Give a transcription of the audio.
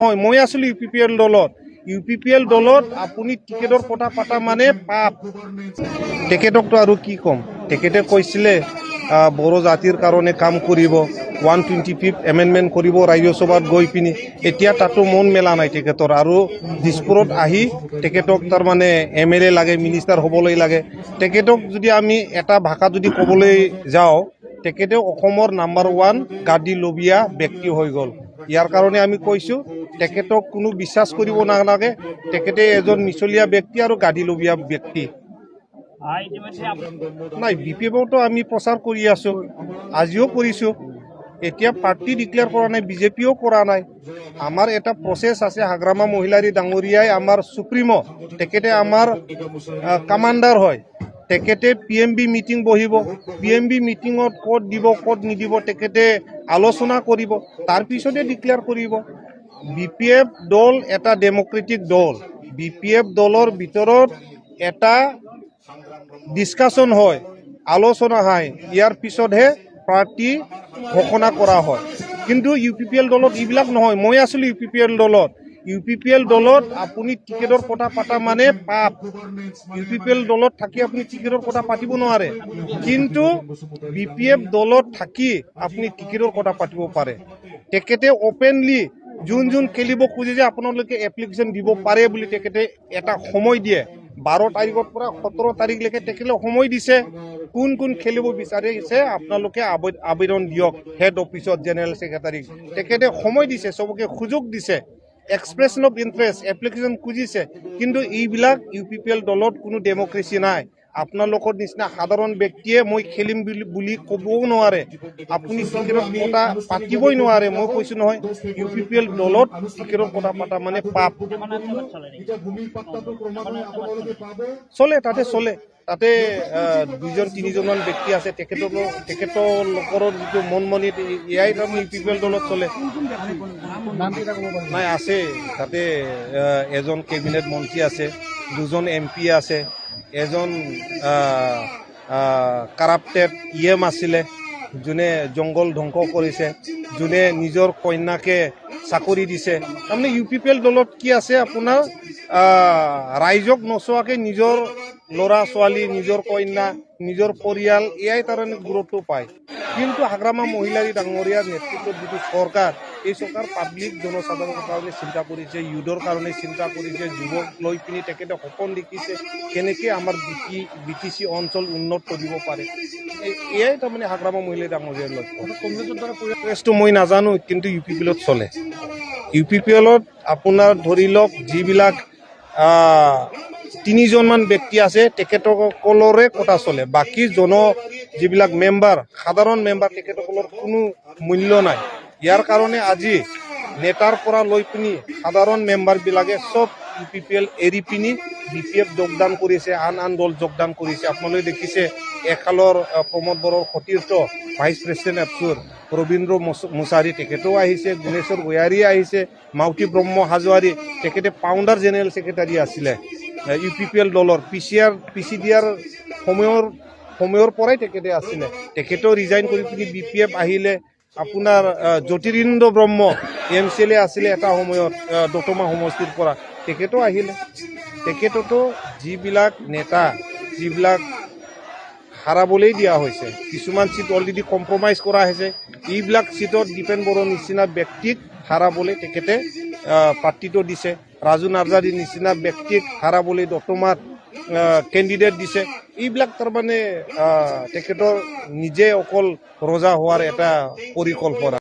হয় মই আসলে ইউপিপিএল দলত আপুনি টিকেটৰ কথা পাতা মানে পাপ টিকেটকটো আৰু কি কম টিকেটে কৈছিলে বড়ো জাতিৰ কাৰণে কাম কৰিব 125th এমেণ্ডমেণ্ট কৰিব ৰাজ্যসভাত গৈ পিনি এতিয়া তাতো মন মেলা নাই টিকেটৰ আৰু দিছপুৰত আহি টিকেটক তাৰ মানে এমএলএ লাগে মিনিষ্টাৰ হ'বলৈ লাগে টিকেটক যদি আমি এটা ভাষা যদি ক'বলৈ যাওঁ তেখেতে অসমৰ নাম্বাৰ 1 গাদী লবিয়া ব্যক্তি হৈ গ'ল ইয়াৰ কাৰণে আমি কৈছো তেখেতক কোনো বিশ্বাস কৰিব নালাগে তেখেতে এজন মিছলীয়া ব্যক্তি আৰু গাদী লবিয়া ব্যক্তি নাই বিপিএফতো আমি প্ৰচাৰ কৰি আছো আজিও কৰিছো এতিয়া পাৰ্টি ডিক্লেয়াৰ কৰা নাই বিজেপিও কৰা নাই আমাৰ এটা প্ৰচেছ আছে হাগ্ৰামা মহিলাৰী ডাঙৰীয়াই আমাৰ সুপ্ৰিমো তেখেতে আমাৰ কমাণ্ডাৰ হয় তেখেতে পিএমবি মিটিং বহিব পিএমবি মিটিঙত ক'ত দিব ক'ত নিদিব তেখেতে আলোচনা কৰিব তাৰ পিছতে ডিক্লেয়াৰ কৰিব বিপিএফ দল এটা ডেমক্ৰেটিক দল বিপিএফ দলৰ ভিতৰত এটা ডিসকাশন হয় আলোচনা হয় ইয়াৰ পিছতহে পাৰ্টি ঘোষণা কৰা হয় কিন্তু ইউপিপিএল দলত এইবিলাক নহয় মই আসলে ইউপিপিএল দলত আপুনি টিকেটৰ কথা পাতা মানে পাপ ইউপিপিএল দলত থাকি আপুনি টিকেটৰ কথা পাতিব নোৱাৰে কিন্তু বিপিএফ দলত থাকি আপুনি টিকেটৰ কথা পাতিব পাৰে তেখেতে ওপেনলি যোন খেলিব খুঁজে যে আপোনালোকে এপ্লিকেশ্যন দিব পাৰে বুলি তেখেতে এটা সময় দিয়ে 12 তাৰিখৰ পৰা 17 তাৰিখলৈকে তেখেতে সময় দিছে কোন খেলিব বিচাৰিছে আপোনালোকে আবেদন দিয়ক হেড অফিচত জেনেৰেল সেক্ৰেটাৰী তেখেতে সময় দিছে সবকে সুযোগ দিছে এক্সপ্ৰেছন অফ ইণ্টাৰেষ্ট এপ্লিকেশ্যন খুজিছে কিন্তু এইবিলাক ইউপিপিএল দলত কোনো ডেমক্ৰেসি নাই আপোনালোকৰ নিচিনা সাধাৰণ ব্যক্তিয়ে মই খেলিম বুলি ক'বও নোৱাৰে আপুনি টিকেটৰ কথা পাতিবই নোৱাৰে মই কৈছো নহয় ইউপিপিএল দলত টিকেটৰ কথা পাতা মানে পাপ চলে তাতে 2-3জন ব্যক্তি আছে তেখেতৰ যিটো মনমনিত এয়াই তাৰমানে ইউপিপিএল দলত চলে নাই আছে তাতে এজন কেবিনেট মন্ত্ৰী আছে 2জন এমপি আছে এজন কাৰাপ্টেড ইএম আছিলে যোনে জংগল ধ্বংস কৰিছে যোনে নিজৰ কন্যাকে চাকৰি দিছে তাৰমানে ইউপিপিএল দলত কি আছে আপোনাৰ ৰাইজক নচোৱাকে নিজৰ ল'ৰা ছোৱালী নিজৰ কন্যা নিজৰ পৰিয়াল এয়াই তাৰমানে গুৰুত্ব পায় কিন্তু হাগ্ৰামা মহিলাৰী ডাঙৰীয়াৰ নেতৃত্বত যিটো চৰকাৰ এই চৰকাৰ পাব্লিক জনসাধাৰণৰ কাৰণে চিন্তা কৰিছে ইউথৰ কাৰণে চিন্তা কৰিছে যুৱক লৈ পিনি তেখেতে সপোন দেখিছে কেনেকৈ আমাৰ বিটিচি অঞ্চল উন্নত কৰিব পাৰে এয়াই তাৰমানে হাগ্ৰামা মহিলাৰী ডাঙৰীয়াৰ লক্ষ্য কংগ্ৰেছটো মই নাজানো কিন্তু ইউপিপিএলত চলে ইউপিপিএলত আপোনাৰ ধৰি লওক যিবিলাক 3জনমান ব্যক্তি আছে তেখেতসকলৰে কথা চলে বাকী যিবিলাক মেম্বাৰ সাধাৰণ মেম্বাৰ তেখেতসকলৰ কোনো মূল্য নাই ইয়াৰ কাৰণে আজি নেতাৰ পৰা লৈ পিনি সাধাৰণ মেম্বাৰবিলাকে চব ইউপিপিএল এৰি পিনি বিপিএফ যোগদান কৰিছে আন দল যোগদান কৰিছে আপোনালোকে দেখিছে একালৰ প্ৰমোদ বড়োৰ সতীৰ্থ ভাইচ প্ৰেচিডেণ্ট এপচুৰ ৰবীন্দ্ৰ মুছাৰী তেখেতেও আহিছে গুণেশ্বৰ গয়াৰী আহিছে মাউতি ব্ৰহ্ম হাজোৱাৰী তেখেতে ফাউণ্ডাৰ জেনেৰেল ছেক্ৰেটাৰী আছিলে ইউপিপিএল দলৰ পিচিডিআৰ সময়ৰ পৰাই তেখেতে আছিলে তেখেতেও ৰিজাইন কৰি পিনি বিপিএফ আহিলে আপোনাৰ জ্যোতিৰিন্দ্ৰ ব্ৰহ্ম এমচিএলএ আছিলে এটা সময়ত দতমা সমষ্টিৰ পৰা তেখেতেও আহিলে তেখেততো যিবিলাক নেতা যিবিলাক হাৰাবলৈ দিয়া হৈছে কিছুমান চিট অলৰেডি কম্প্ৰমাইজ কৰা হৈছে এইবিলাক চিটত দীপেন বড়োৰ নিচিনা ব্যক্তিক হাৰাবলৈ তেখেতে পাৰ্টিটো দিছে ৰাজু নাৰ্জাৰীৰ নিচিনা ব্যক্তিক হাৰাবলৈ দতমাত কেণ্ডিডেট দিছে এইবিলাক তাৰমানে তেখেতৰ নিজে অকল ৰজা হোৱাৰ এটা পৰিকল্পনা